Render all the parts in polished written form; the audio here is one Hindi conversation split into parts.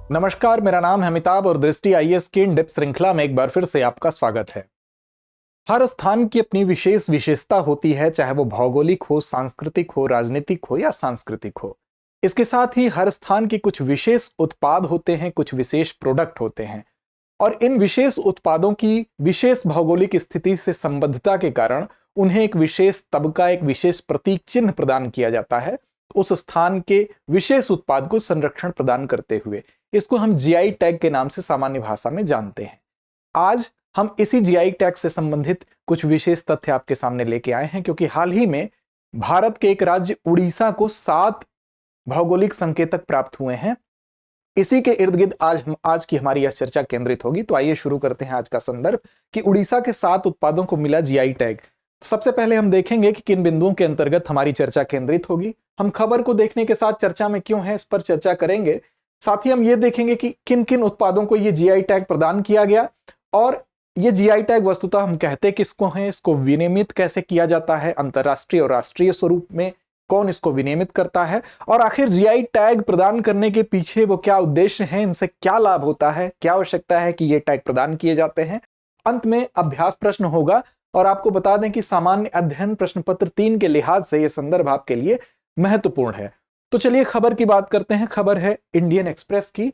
नमस्कार, मेरा नाम है अमिताभ और दृष्टि आईएएस की इन डिप श्रृंखला में एक बार फिर से आपका स्वागत है। हर स्थान की अपनी विशेष विशेषता होती है, चाहे वो भौगोलिक हो, सांस्कृतिक हो, राजनीतिक हो या सांस्कृतिक हो। इसके साथ ही हर स्थान की कुछ विशेष उत्पाद होते हैं, कुछ विशेष प्रोडक्ट होते हैं और इन विशेष उत्पादों की विशेष भौगोलिक स्थिति से संबद्धता के कारण उन्हें एक विशेष तबका, एक विशेष प्रतीक चिन्ह प्रदान किया जाता है उस स्थान के विशेष उत्पाद को संरक्षण प्रदान करते हुए। इसको हम जीआई टैग के नाम से सामान्य भाषा में जानते हैं। आज हम इसी जीआई टैग से संबंधित कुछ विशेष तथ्य आपके सामने लेके आए हैं, क्योंकि हाल ही में भारत के एक राज्य उड़ीसा को 7 भौगोलिक संकेतक प्राप्त हुए हैं। इसी के इर्द गिर्द आज की हमारी यह चर्चा केंद्रित होगी। तो आइए शुरू करते हैं आज का संदर्भ कि उड़ीसा के 7 उत्पादों को मिला जीआई टैग। सबसे पहले हम देखेंगे कि किन बिंदुओं के अंतर्गत हमारी चर्चा केंद्रित होगी। हम खबर को देखने के साथ चर्चा में क्यों है, इस पर चर्चा करेंगे। साथ ही हम ये देखेंगे कि किन किन उत्पादों को ये जीआई टैग प्रदान किया गया और ये जीआई टैग वस्तुतः हम कहते किसको हैं, इसको विनियमित कैसे किया जाता है, अंतरराष्ट्रीय और राष्ट्रीय स्वरूप में कौन इसको विनियमित करता है और आखिर जीआई टैग प्रदान करने के पीछे वो क्या उद्देश्य है, इनसे क्या लाभ होता है, क्या आवश्यकता है कि ये टैग प्रदान किए जाते हैं। अंत में अभ्यास प्रश्न होगा और आपको बता दें कि सामान्य अध्ययन प्रश्न पत्र 3 के लिहाज से यह संदर्भ आपके लिए महत्वपूर्ण है। तो चलिए खबर की बात करते हैं। खबर है इंडियन एक्सप्रेस की,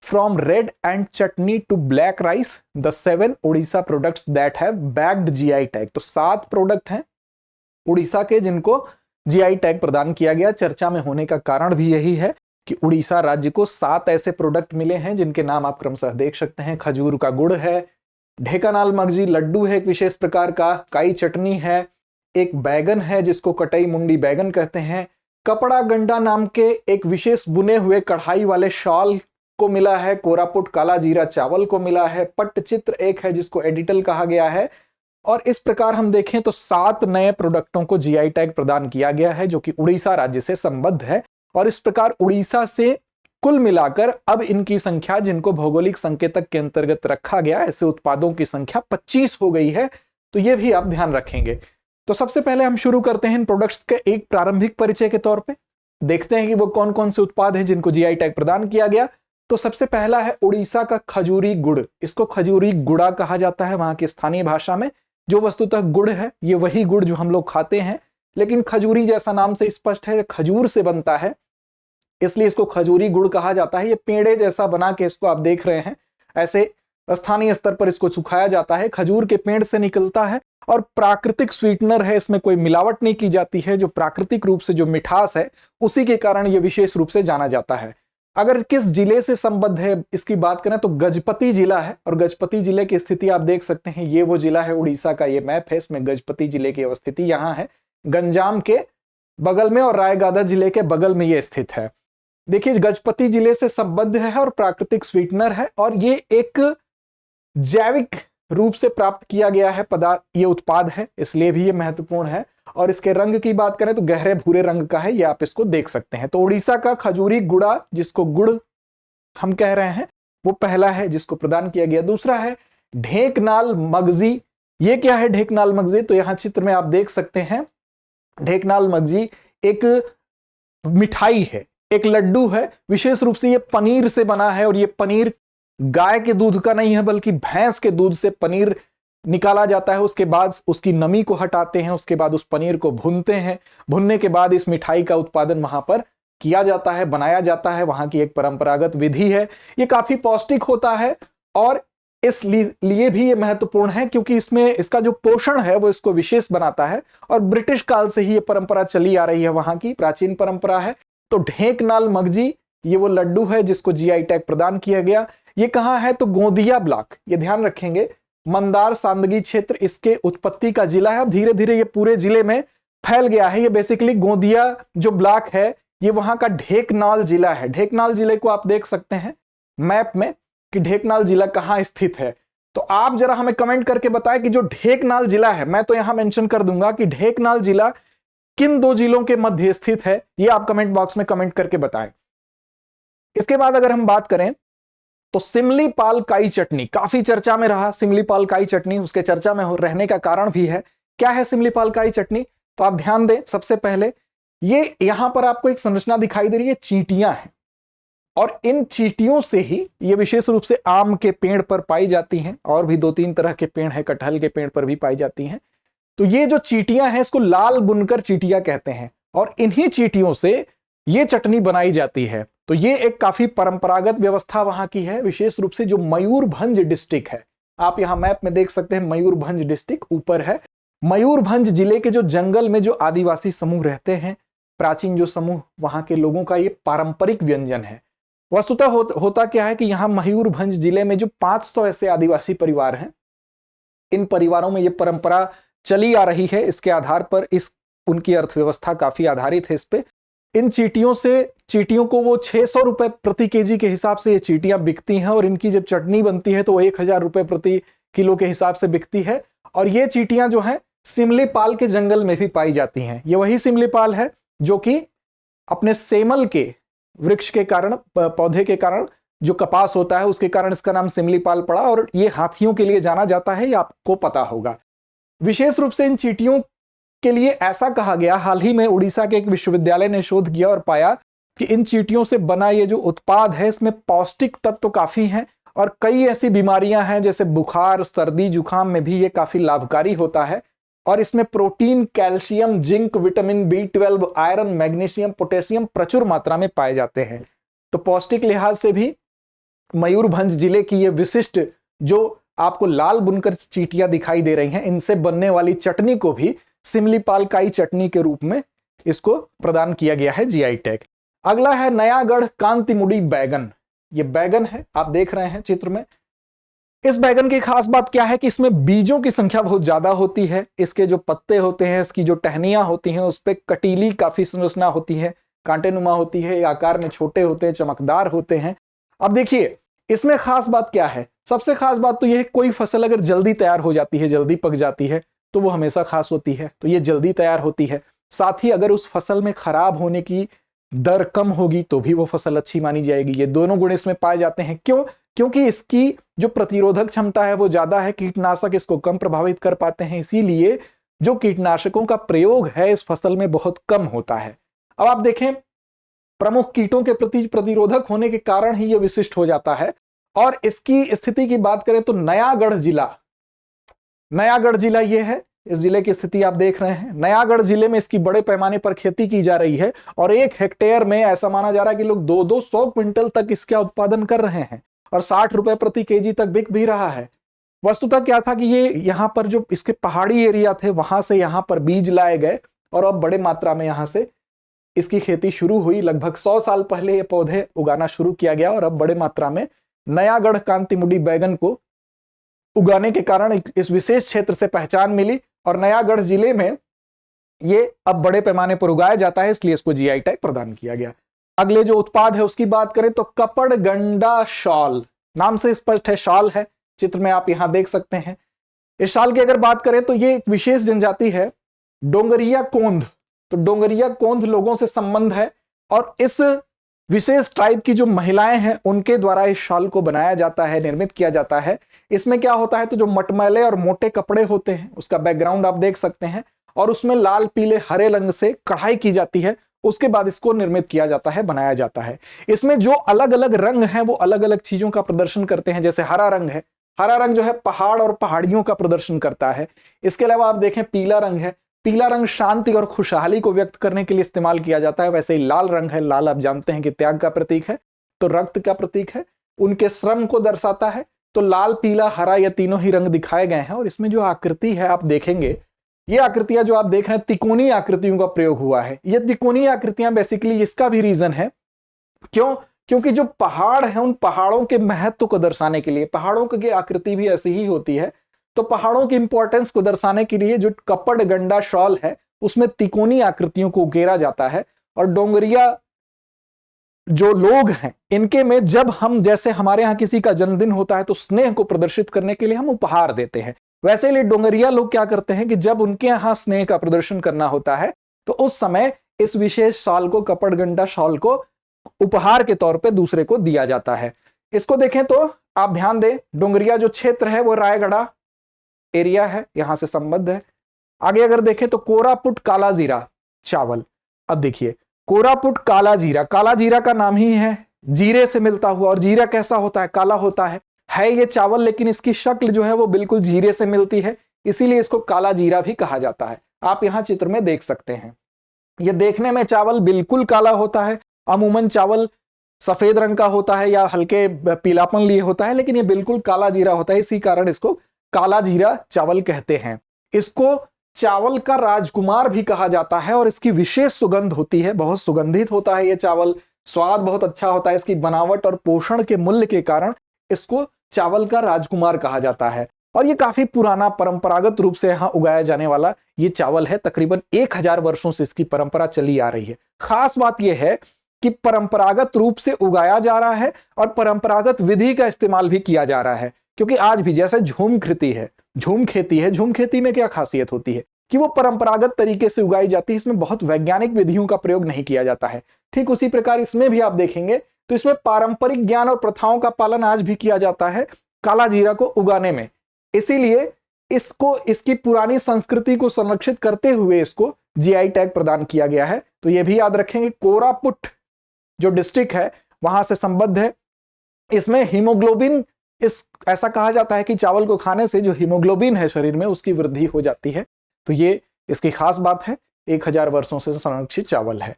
from red ant chutney to black rice the 7 Orissa products that have bagged GI tag. तो 7 प्रोडक्ट हैं उड़ीसा के जिनको जीआई टैग प्रदान किया गया। चर्चा में होने का कारण भी यही है कि उड़ीसा राज्य को 7 ऐसे प्रोडक्ट मिले हैं जिनके नाम आप क्रमशः देख सकते हैं। खजूर का गुड़ है, ढेकानाल मगजी लड्डू है एक विशेष प्रकार का, काई चटनी है, एक बैगन है जिसको कटई मुंडी बैगन कहते हैं, कपड़ा गंडा नाम के एक विशेष बुने हुए कढ़ाई वाले शॉल को मिला है, कोरापुट काला जीरा चावल को मिला है, पट्टचित्र एक है जिसको एडिटल कहा गया है। और इस प्रकार हम देखें तो 7 नए प्रोडक्टों को जीआई टैग प्रदान किया गया है जो कि उड़ीसा राज्य से संबद्ध है। और इस प्रकार उड़ीसा से कुल मिलाकर अब इनकी संख्या, जिनको भौगोलिक संकेतक के अंतर्गत रखा गया, ऐसे उत्पादों की संख्या 25 हो गई है। तो यह भी आप ध्यान रखेंगे। तो सबसे पहले हम शुरू करते हैं इन प्रोडक्ट्स के एक प्रारंभिक परिचय के तौर पे। देखते हैं कि वो कौन कौन से उत्पाद हैं जिनको जीआई टैग प्रदान किया गया। तो सबसे पहला है उड़ीसा का खजूरी गुड़। इसको खजूरी गुड़ा कहा जाता है वहां की स्थानीय भाषा में। जो वस्तुतः गुड़ है ये वही गुड़ जो हम लोग खाते हैं, लेकिन खजूरी जैसा नाम से स्पष्ट है, खजूर से बनता है, इसलिए इसको खजूरी गुड़ कहा जाता है। ये पेड़े जैसा बना के इसको आप देख रहे हैं, ऐसे स्थानीय स्तर पर इसको सुखाया जाता है, खजूर के पेड़ से निकलता है और प्राकृतिक स्वीटनर है, इसमें कोई मिलावट नहीं की जाती है। जो प्राकृतिक रूप से जो मिठास है उसी के कारण यह विशेष रूप से जाना जाता है। अगर किस जिले से संबद्ध है इसकी बात करें तो गजपति जिला है और गजपति जिले की स्थिति आप देख सकते हैं। ये वो जिला है उड़ीसा का, ये मैप है, इसमें गजपति जिले की अवस्थिति यहाँ है, गंजाम के बगल में और रायगढ़ जिले के बगल में ये स्थित है। देखिए गजपति जिले से संबद्ध है और प्राकृतिक स्वीटनर है और ये एक जैविक रूप से प्राप्त किया गया है पदार्थ, ये उत्पाद है, इसलिए भी ये महत्वपूर्ण है। और इसके रंग की बात करें तो गहरे भूरे रंग का है, ये आप इसको देख सकते हैं। तो उड़ीसा का खजूरी गुड़ा, जिसको गुड़ हम कह रहे हैं, वो पहला है जिसको प्रदान किया गया। दूसरा है ढेकनाल मगजी। ये क्या है ढेकनाल मगजी? तो यहां चित्र में आप देख सकते हैं, ढेकनाल मगजी एक मिठाई है, एक लड्डू है, विशेष रूप से ये पनीर से बना है और ये पनीर गाय के दूध का नहीं है बल्कि भैंस के दूध से पनीर निकाला जाता है। उसके बाद उसकी नमी को हटाते हैं, उसके बाद उस पनीर को भूनते हैं, भुनने के बाद इस मिठाई का उत्पादन वहां पर किया जाता है, बनाया जाता है, वहां की एक परंपरागत विधि है। ये काफी पौष्टिक होता है और इसलिए भी ये महत्वपूर्ण है क्योंकि इसमें इसका जो पोषण है वो इसको विशेष बनाता है और ब्रिटिश काल से ही ये परंपरा चली आ रही है, वहां की प्राचीन परंपरा है। तो ढेकनाल मगजी ये वो लड्डू है जिसको जीआई टैग प्रदान किया गया। ये कहां है? तो गोंदिया ब्लॉक, ये ध्यान रखेंगे, मंदार सांदगी क्षेत्र इसके उत्पत्ति का जिला है। अब धीरे धीरे ये पूरे जिले में फैल गया है। ये बेसिकली गोंदिया जो ब्लॉक है ये वहां का ढेकनाल जिला है। ढेकनाल जिले को आप देख सकते हैं मैप में कि ढेकनाल जिला कहां स्थित है। तो आप जरा हमें कमेंट करके बताएं कि जो ढेकनाल जिला है, मैं तो यहां मेंशन कर दूंगा कि ढेकनाल जिला किन 2 जिलों के मध्य स्थित है, ये आप कमेंट बॉक्स में कमेंट करके बताएं। इसके बाद अगर हम बात करें तो सिमलीपाल काई चटनी काफी चर्चा में रहा। सिमलीपाल काई चटनी, उसके चर्चा में रहने का कारण भी है। क्या है सिमलीपाल काई चटनी? तो आप ध्यान दें, सबसे पहले ये यहां पर आपको एक संरचना दिखाई दे रही है, चींटियां हैं। और इन चींटियों से ही ये विशेष रूप से आम के पेड़ पर पाई जाती हैं, और भी 2-3 तरह के पेड़ हैं, कटहल के पेड़ पर भी पाई जाती हैं। तो ये जो चींटियां हैं इसको लाल बुनकर चींटियां कहते हैं, और इन्हीं चींटियों से ये चटनी बनाई जाती है। तो ये एक काफी परंपरागत व्यवस्था वहां की है, विशेष रूप से जो मयूरभंज डिस्ट्रिक्ट है, आप यहां मैप में देख सकते हैं मयूरभंज डिस्ट्रिक्ट ऊपर है। मयूरभंज जिले के जो जंगल में जो आदिवासी समूह रहते हैं, प्राचीन जो समूह, वहां के लोगों का ये पारंपरिक व्यंजन है। वस्तुतः होता क्या है कि यहाँ मयूरभंज जिले में जो 500 ऐसे आदिवासी परिवार हैं, इन परिवारों में ये परंपरा चली आ रही है। इसके आधार पर उनकी अर्थव्यवस्था काफी आधारित है इस पे। इन चींटियों को वो 600 रुपए प्रति केजी के हिसाब से ये चींटियां बिकती हैं, और इनकी जब चटनी बनती है तो वो 1000 रुपए प्रति किलो के हिसाब से बिकती है। और ये चींटियां जो है सिमलीपाल के जंगल में भी पाई जाती हैं। ये वही सिमलीपाल है जो कि अपने सेमल के वृक्ष के कारण, पौधे के कारण, जो कपास होता है उसके कारण इसका नाम सिमलीपाल पड़ा, और ये हाथियों के लिए जाना जाता है, ये आपको पता होगा। विशेष रूप से इन चींटियों के लिए ऐसा कहा गया, हाल ही में उड़ीसा के एक विश्वविद्यालय ने शोध किया और पाया कि इन चींटियों से बना ये जो उत्पाद है इसमें पौष्टिक तत्व काफी हैं, और कई ऐसी बीमारियां हैं जैसे बुखार, सर्दी, जुकाम में भी ये काफी लाभकारी होता है। और इसमें protein, calcium, zinc, vitamin B12, iron, magnesium, potassium प्रचुर मात्रा में पाए जाते हैं। तो पौष्टिक लिहाज से भी मयूरभंज जिले की ये विशिष्ट, जो आपको लाल बुनकर चींटियां दिखाई दे रही हैं, इनसे बनने वाली चटनी को भी सिमलीपाल काई चटनी के रूप में इसको प्रदान किया गया है GI टैग। अगला है नयागढ़ कांतिमुड़ी बैगन। ये बैगन है, आप देख रहे हैं चित्र में। इस बैगन की खास बात क्या है कि इसमें बीजों की संख्या बहुत ज्यादा होती है। इसके जो पत्ते होते हैं, इसकी जो टहनियां होती हैं, उस पर कटीली काफी संरचना होती है, कांटेनुमा होती है, आकार में छोटे होते हैं, चमकदार होते हैं। अब देखिए इसमें खास बात क्या है। सबसे खास बात तो यह है, कोई फसल अगर जल्दी तैयार हो जाती है, जल्दी पक जाती है, तो वो हमेशा खास होती है। तो ये जल्दी तैयार होती है। साथ ही अगर उस फसल में खराब होने की दर कम होगी तो भी वो फसल अच्छी मानी जाएगी। ये दोनों गुण इसमें पाए जाते हैं। क्यों? क्योंकि इसकी जो प्रतिरोधक क्षमता है वो ज्यादा है, कीटनाशक इसको कम प्रभावित कर पाते हैं, इसीलिए जो कीटनाशकों का प्रयोग है इस फसल में बहुत कम होता है। अब आप देखें, प्रमुख कीटों के प्रति प्रतिरोधक होने के कारण ही यह विशिष्ट हो जाता है। और इसकी स्थिति की बात करें तो नयागढ़ जिला ये है। इस जिले की स्थिति आप देख रहे हैं। नयागढ़ जिले में इसकी बड़े पैमाने पर खेती की जा रही है, और 1 हेक्टेयर में ऐसा माना जा रहा है कि लोग 200 क्विंटल तक इसका उत्पादन कर रहे हैं, और 60 रुपए प्रति केजी तक बिक भी रहा है। वस्तुतः क्या था कि ये यहाँ पर जो इसके पहाड़ी एरिया थे, वहां से यहाँ पर बीज लाए गए, और अब बड़े मात्रा में यहाँ से इसकी खेती शुरू हुई। लगभग 100 साल पहले ये पौधे उगाना शुरू किया गया, और अब बड़े मात्रा में नयागढ़ कांतिमुड़ी बैगन को उगाने के कारण इस विशेष क्षेत्र से पहचान मिली, और नयागढ़ जिले में ये अब बड़े पैमाने पर उगाया जाता है, इसलिए इसको GI टैग प्रदान किया गया। अगले जो उत्पाद है उसकी बात करें तो कपड़गंडा शॉल, नाम से स्पष्ट है, शॉल है। चित्र में आप यहां देख सकते हैं। इस शॉल की अगर बात करें तो ये एक विशेष जनजाति है, डोंगरिया कोंध। तो डोंगरिया कोंध लोगों से संबंध है, और इस विशेष ट्राइब की जो महिलाएं हैं उनके द्वारा इस शॉल को बनाया जाता है, निर्मित किया जाता है। इसमें क्या होता है, तो जो मटमैले और मोटे कपड़े होते हैं उसका बैकग्राउंड आप देख सकते हैं, और उसमें लाल, पीले, हरे रंग से कढ़ाई की जाती है। उसके बाद इसको निर्मित किया जाता है, बनाया जाता है। इसमें जो अलग अलग रंग हैं वो अलग अलग चीजों का प्रदर्शन करते हैं। जैसे हरा रंग है, हरा रंग जो है पहाड़ और पहाड़ियों का प्रदर्शन करता है। इसके अलावा आप देखें पीला रंग है, पीला रंग शांति और खुशहाली को व्यक्त करने के लिए इस्तेमाल किया जाता है। वैसे ही लाल रंग है, लाल आप जानते हैं कि त्याग का प्रतीक है, तो रक्त का प्रतीक है, उनके श्रम को दर्शाता है। तो लाल, पीला, हरा, ये तीनों ही रंग दिखाए गए हैं। और इसमें जो आकृति है आप देखेंगे, ये आकृतियां जो आप देख रहे हैं, तिकोनी आकृतियों का प्रयोग हुआ है। ये तिकोनी आकृतियां बेसिकली, इसका भी रीजन है, क्यों? क्योंकि जो पहाड़ है उन पहाड़ों के महत्व को दर्शाने के लिए, पहाड़ों की आकृति भी ऐसी ही होती है, तो पहाड़ों की इंपॉर्टेंस को दर्शाने के लिए जो कपड़गंडा शॉल है उसमें तिकोनी आकृतियों को उकेरा जाता है। और डोंगरिया जो लोग हैं इनके में जब हम, जैसे हमारे यहाँ किसी का जन्मदिन होता है तो स्नेह को प्रदर्शित करने के लिए हम उपहार देते हैं, वैसे ही डोंगरिया लोग क्या करते हैं कि जब उनके यहाँ स्नेह का प्रदर्शन करना होता है तो उस समय इस विशेष शॉल को, कपड़गंडा शॉल को उपहार के तौर पे दूसरे को दिया जाता है। इसको देखें तो आप ध्यान दें, डोंगरिया जो क्षेत्र है वो रायगढ़ एरिया है, यहां से संबद्ध है। आगे अगर देखें तो कोरापुट काला जीरा चावल। अब देखिए कोरापुट काला जीरा, काला जीरा का नाम ही है, जीरे से मिलता हुआ। और जीरा कैसा होता है? काला होता है ये चावल, लेकिन इसकी शक्ल जो है वो बिल्कुल जीरे से मिलती है, इसीलिए इसको काला जीरा भी कहा जाता है। आप यहां चित्र में देख सकते हैं, ये देखने में चावल बिल्कुल काला होता है। अमूमन चावल सफेद रंग का होता है या हल्के पीलापन लिए होता है, लेकिन ये बिल्कुल काला जीरा होता है, इसी कारण इसको काला जीरा चावल कहते हैं। इसको चावल का राजकुमार भी कहा जाता है और इसकी विशेष सुगंध होती है, बहुत सुगंधित होता है ये चावल, स्वाद बहुत अच्छा होता है। इसकी बनावट और पोषण के मूल्य के कारण इसको चावल का राजकुमार कहा जाता है। और ये काफी पुराना परंपरागत रूप से यहाँ उगाया जाने वाला ये चावल है। तकरीबन 1000 वर्षों से इसकी परंपरा चली आ रही है। खास बात यह है कि परंपरागत रूप से उगाया जा रहा है और परंपरागत विधि का इस्तेमाल भी किया जा रहा है, क्योंकि आज भी जैसे झूम खेती है, झूम खेती में क्या खासियत होती है कि वो परंपरागत तरीके से उगाई जाती है, इसमें बहुत वैज्ञानिक विधियों का प्रयोग नहीं किया जाता है। ठीक उसी प्रकार इसमें भी आप देखेंगे तो इसमें पारंपरिक ज्ञान और प्रथाओं का पालन आज भी किया जाता है काला जीरा को उगाने में। इसीलिए इसको, इसकी पुरानी संस्कृति को संरक्षित करते हुए इसको जीआई टैग प्रदान किया गया है। तो यह भी याद रखेंगे, कोरापुट जो डिस्ट्रिक्ट है वहां से संबद्ध है। इसमें हीमोग्लोबिन, इस ऐसा कहा जाता है कि चावल को खाने से जो हीमोग्लोबिन है शरीर में उसकी वृद्धि हो जाती है। तो ये इसकी खास बात है, 1000 वर्षों से संरक्षित चावल है।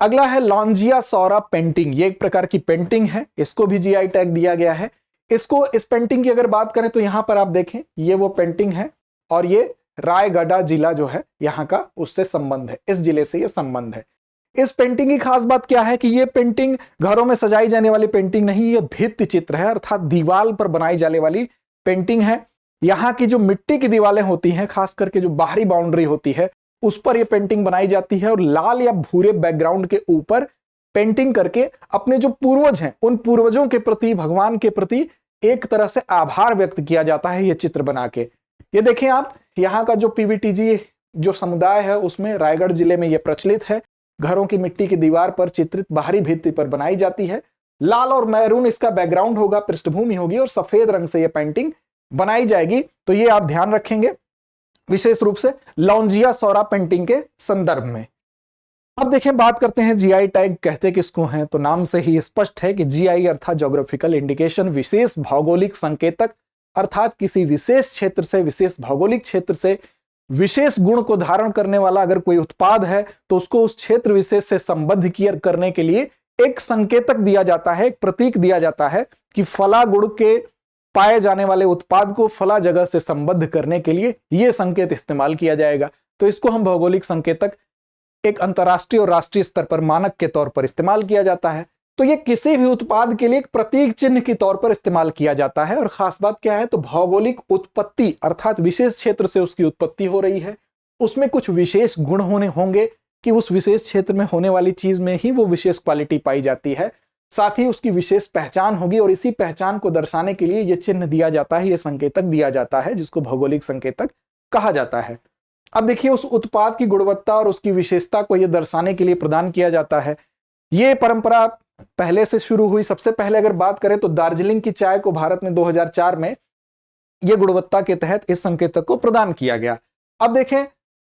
अगला है लॉन्जिया सौरा पेंटिंग। ये एक प्रकार की पेंटिंग है, इसको भी जीआई टैग दिया गया है। इस पेंटिंग की अगर बात करें तो यहां पर आप देखें, ये वो पेंटिंग है और ये रायगढ़ जिला जो है यहाँ का उससे संबंध है, इस जिले से ये संबंध है। इस पेंटिंग की खास बात क्या है कि ये पेंटिंग घरों में सजाई जाने वाली पेंटिंग नहीं, ये भित्ति चित्र है, अर्थात दीवार पर बनाई जाने वाली पेंटिंग है। यहाँ की जो मिट्टी की दीवारें होती हैं, खास करके जो बाहरी बाउंड्री होती है उस पर यह पेंटिंग बनाई जाती है और लाल या भूरे बैकग्राउंड के ऊपर पेंटिंग करके अपने जो पूर्वज हैं उन पूर्वजों के प्रति, भगवान के प्रति एक तरह से आभार व्यक्त किया जाता है ये चित्र बना के। ये देखें आप, यहाँ का जो पीवीटीजी जो समुदाय है उसमें रायगढ़ जिले में ये प्रचलित है। घरों की मिट्टी की दीवार पर चित्रित बाहरी भित्ति पर बनाई जाती है, लाल और मैरून इसका बैकग्राउंड होगा, पृष्ठभूमि होगी और सफेद रंग से यह पेंटिंग बनाई जाएगी। तो ये आप ध्यान रखेंगे विशेष रूप से लॉन्जिया सौरा पेंटिंग के संदर्भ में। अब देखें, बात करते हैं जीआई टैग कहते किसको हैं। तो नाम से ही स्पष्ट है कि जीआई अर्थात ज्योग्राफिकल इंडिकेशन, विशेष भौगोलिक संकेतक, अर्थात किसी विशेष क्षेत्र से, विशेष भौगोलिक क्षेत्र से विशेष गुण को धारण करने वाला अगर कोई उत्पाद है तो उसको उस क्षेत्र विशेष से संबद्ध करने के लिए एक संकेतक दिया जाता है, एक प्रतीक दिया जाता है कि फला गुण के पाए जाने वाले उत्पाद को फला जगह से संबद्ध करने के लिए यह संकेत इस्तेमाल किया जाएगा। तो इसको हम भौगोलिक संकेतक एक अंतरराष्ट्रीय और राष्ट्रीय स्तर पर मानक के तौर पर इस्तेमाल किया जाता है। तो यह किसी भी उत्पाद के लिए एक प्रतीक चिन्ह के तौर पर इस्तेमाल किया जाता है। और खास बात क्या है, तो भौगोलिक उत्पत्ति अर्थात विशेष क्षेत्र से उसकी उत्पत्ति हो रही है, उसमें कुछ विशेष गुण होंगे कि उस विशेष क्षेत्र में होने वाली चीज में ही वो विशेष क्वालिटी पाई जाती है, साथ ही उसकी विशेष पहचान होगी और इसी पहचान को दर्शाने के लिए यह चिन्ह दिया जाता है, यह संकेतक दिया जाता है, जिसको भौगोलिक संकेतक कहा जाता है। अब देखिए, उस उत्पाद की गुणवत्ता और उसकी विशेषता को यह दर्शाने के लिए प्रदान किया जाता है। यह परंपरा पहले से शुरू हुई। सबसे पहले अगर बात करें तो दार्जिलिंग की चाय को भारत में 2004 में यह गुणवत्ता के तहत इस संकेतक को प्रदान किया गया। अब देखें,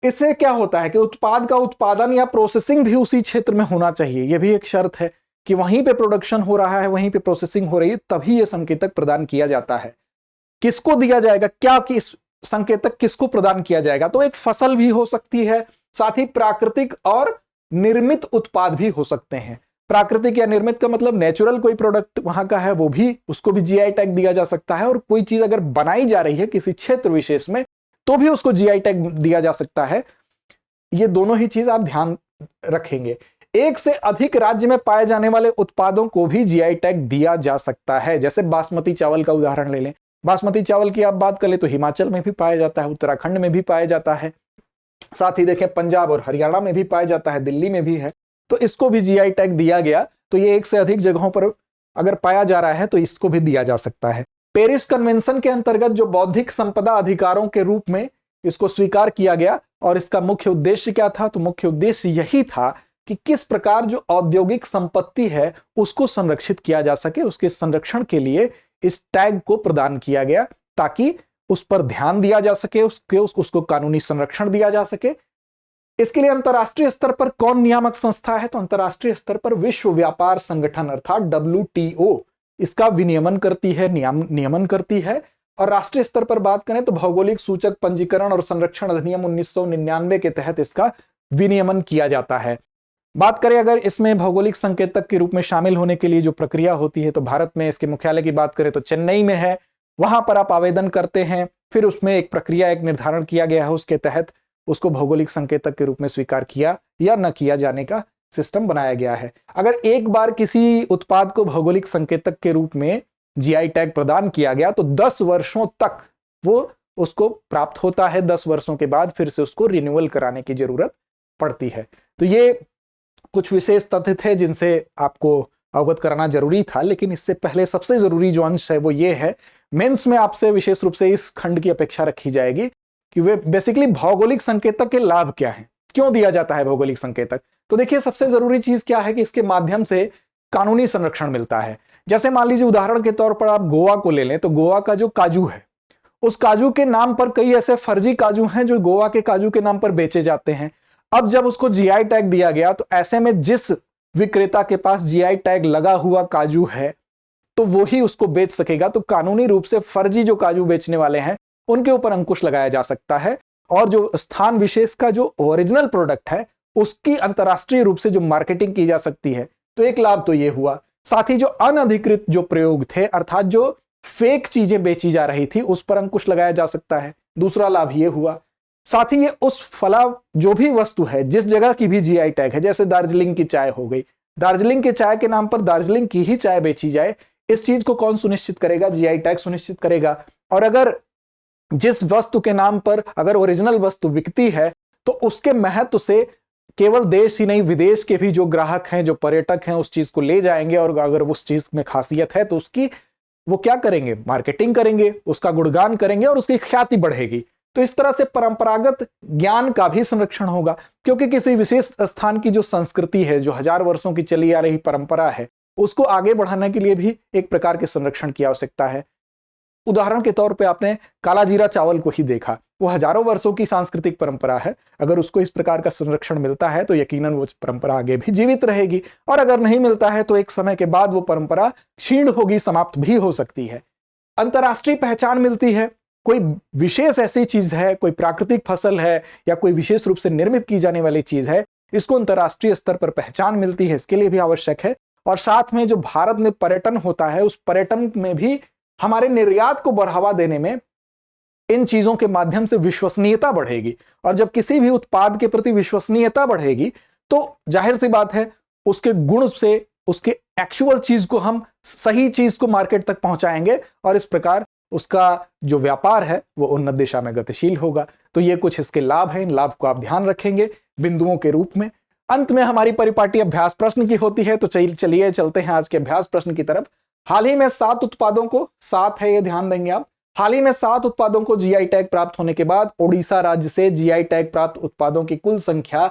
इससे क्या होता है कि उत्पाद का उत्पादन या प्रोसेसिंग भी उसी क्षेत्र में होना चाहिए। यह भी एक शर्त है कि वहीं पे प्रोडक्शन हो रहा है, वहीं पे प्रोसेसिंग हो रही है, तभी यह संकेतक प्रदान किया जाता है। किसको दिया जाएगा, क्या कि संकेतक किसको प्रदान किया जाएगा? तो एक फसल भी हो सकती है, साथ ही प्राकृतिक और निर्मित उत्पाद भी हो सकते हैं। प्राकृतिक या निर्मित का मतलब नेचुरल कोई प्रोडक्ट वहां का है वो भी, उसको भी जीआई टैग दिया जा सकता है। और कोई चीज अगर बनाई जा रही है किसी क्षेत्र विशेष में तो भी उसको जीआई टैग दिया जा सकता है। ये दोनों ही चीज आप ध्यान रखेंगे। एक से अधिक राज्य में पाए जाने वाले उत्पादों को भी जीआई टैग दिया जा सकता है। जैसे बासमती चावल का उदाहरण ले लें, बासमती चावल की आप बात करें तो हिमाचल में भी पाया जाता है, उत्तराखंड में भी पाया जाता है, साथ ही देखें पंजाब और हरियाणा में भी पाया जाता है, दिल्ली में भी है। तो इसको भी जीआई टैग दिया गया। तो ये एक से अधिक जगहों पर अगर पाया जा रहा है तो इसको भी दिया जा सकता है। पेरिस कन्वेंशन के अंतर्गत जो बौद्धिक संपदा अधिकारों के रूप में इसको स्वीकार किया गया, और इसका मुख्य उद्देश्य क्या था? तो मुख्य उद्देश्य यही था कि किस प्रकार जो औद्योगिक संपत्ति है उसको संरक्षित किया जा सके। उसके संरक्षण के लिए इस टैग को प्रदान किया गया ताकि उस पर ध्यान दिया जा सके, उसको कानूनी संरक्षण दिया जा सके। इसके लिए अंतरराष्ट्रीय स्तर पर कौन नियामक संस्था है? तो अंतरराष्ट्रीय स्तर पर विश्व व्यापार संगठन अर्थात WTO इसका विनियमन करती है, नियमन करती है। और राष्ट्रीय स्तर पर बात करें तो भौगोलिक सूचक पंजीकरण और संरक्षण अधिनियम 1999 के तहत इसका विनियमन किया जाता है। बात करें अगर इसमें भौगोलिक संकेतक के रूप में शामिल होने के लिए जो प्रक्रिया होती है, तो भारत में इसके मुख्यालय की बात करें तो चेन्नई में है। वहां पर आप आवेदन करते हैं, फिर उसमें एक प्रक्रिया, एक निर्धारण किया गया है, उसके तहत उसको भौगोलिक संकेतक के रूप में स्वीकार किया या न किया जाने का सिस्टम बनाया गया है। अगर एक बार किसी उत्पाद को भौगोलिक संकेतक के रूप में जीआई टैग प्रदान किया गया तो 10 वर्षों तक वो उसको प्राप्त होता है। 10 वर्षों के बाद फिर से उसको रिन्यूअल कराने की जरूरत पड़ती है। तो ये कुछ विशेष तथ्य थे जिनसे आपको अवगत कराना जरूरी था। लेकिन इससे पहले सबसे जरूरी जो अंश है वो ये है, मेंस में आपसे विशेष रूप से इस खंड की अपेक्षा रखी जाएगी कि वे बेसिकली भौगोलिक संकेतक के लाभ क्या हैं, क्यों दिया जाता है भौगोलिक संकेतक। तो देखिए, सबसे जरूरी चीज क्या है कि इसके माध्यम से कानूनी संरक्षण मिलता है। जैसे मान लीजिए उदाहरण के तौर पर आप गोवा को ले लें, तो गोवा का जो काजू है, उस काजू के नाम पर कई ऐसे फर्जी काजू हैं जो गोवा के काजू के नाम पर बेचे जाते हैं। अब जब उसको जीआई टैग दिया गया तो ऐसे में जिस विक्रेता के पास जीआई टैग लगा हुआ काजू है तो वो ही उसको बेच सकेगा। तो कानूनी रूप से फर्जी जो काजू बेचने वाले हैं उनके ऊपर अंकुश लगाया जा सकता है, और जो स्थान विशेष का जो ओरिजिनल प्रोडक्ट है उसकी अंतरराष्ट्रीय रूप से जो मार्केटिंग की जा सकती है। तो एक लाभ तो ये हुआ। साथ ही जो अनधिकृत जो प्रयोग थे, अर्थात जो फेक चीजें बेची जा रही थी, उस पर अंकुश लगाया जा सकता है। दूसरा लाभ ये हुआ। साथ ही ये उस फला जो भी वस्तु है, जिस जगह की भी जीआई टैग है, जैसे दार्जिलिंग की चाय हो गई, दार्जिलिंग के चाय के नाम पर दार्जिलिंग की ही चाय बेची जाए, इस चीज को कौन सुनिश्चित करेगा? जीआई टैग सुनिश्चित करेगा। और अगर जिस वस्तु के नाम पर अगर ओरिजिनल वस्तु बिकती है तो उसके महत्व से केवल देश ही नहीं, विदेश के भी जो ग्राहक हैं, जो पर्यटक हैं, उस चीज को ले जाएंगे, और अगर उस चीज में खासियत है तो उसकी वो क्या करेंगे? मार्केटिंग करेंगे, उसका गुणगान करेंगे और उसकी ख्याति बढ़ेगी। तो इस तरह से परंपरागत ज्ञान का भी संरक्षण होगा, क्योंकि किसी विशेष स्थान की जो संस्कृति है, जो हजार वर्षों की चली आ रही परंपरा है, उसको आगे बढ़ाने के लिए भी एक प्रकार के संरक्षण की आवश्यकता है। उदाहरण के तौर पे आपने काला जीरा चावल को ही देखा, वो हजारों वर्षों की सांस्कृतिक परंपरा है। अगर उसको इस प्रकार का संरक्षण मिलता है तो यकीनन वो परंपरा आगे भी जीवित रहेगी, और अगर नहीं मिलता है तो एक समय के बाद वो परंपरा क्षीण होगी, समाप्त भी हो सकती है। अंतरराष्ट्रीय पहचान मिलती है, कोई विशेष ऐसी चीज है, कोई प्राकृतिक फसल है या कोई विशेष रूप से निर्मित की जाने वाली चीज है, इसको अंतरराष्ट्रीय स्तर पर पहचान मिलती है, इसके लिए भी आवश्यक है। और साथ में जो भारत में पर्यटन होता है, उस पर्यटन में भी हमारे निर्यात को बढ़ावा देने में इन चीजों के माध्यम से विश्वसनीयता बढ़ेगी। और जब किसी भी उत्पाद के प्रति विश्वसनीयता बढ़ेगी तो जाहिर सी बात है उसके गुण से, उसके एक्चुअल चीज को हम सही चीज को मार्केट तक पहुंचाएंगे, और इस प्रकार उसका जो व्यापार है वो उन्नत दिशा में गतिशील होगा। तो ये कुछ इसके लाभ हैं, इन लाभ को आप ध्यान रखेंगे बिंदुओं के रूप में। अंत में हमारी परिपाटी अभ्यास प्रश्न की होती है, तो चलिए चलते हैं आज के अभ्यास प्रश्न की तरफ। हाल ही में 7 उत्पादों को, 7 है ये ध्यान देंगे आप, हाल ही में 7 उत्पादों को जीआई टैग प्राप्त होने के बाद ओडिशा राज्य से जीआई टैग प्राप्त उत्पादों की कुल संख्या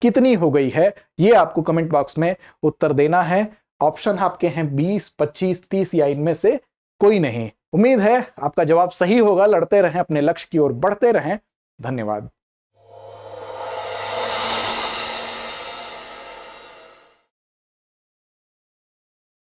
कितनी हो गई है? ये आपको कमेंट बॉक्स में उत्तर देना है। ऑप्शन आपके हैं 20, 25, 30 या इनमें से कोई नहीं। उम्मीद है आपका जवाब सही होगा। लड़ते रहें, अपने लक्ष्य की ओर बढ़ते रहें। धन्यवाद।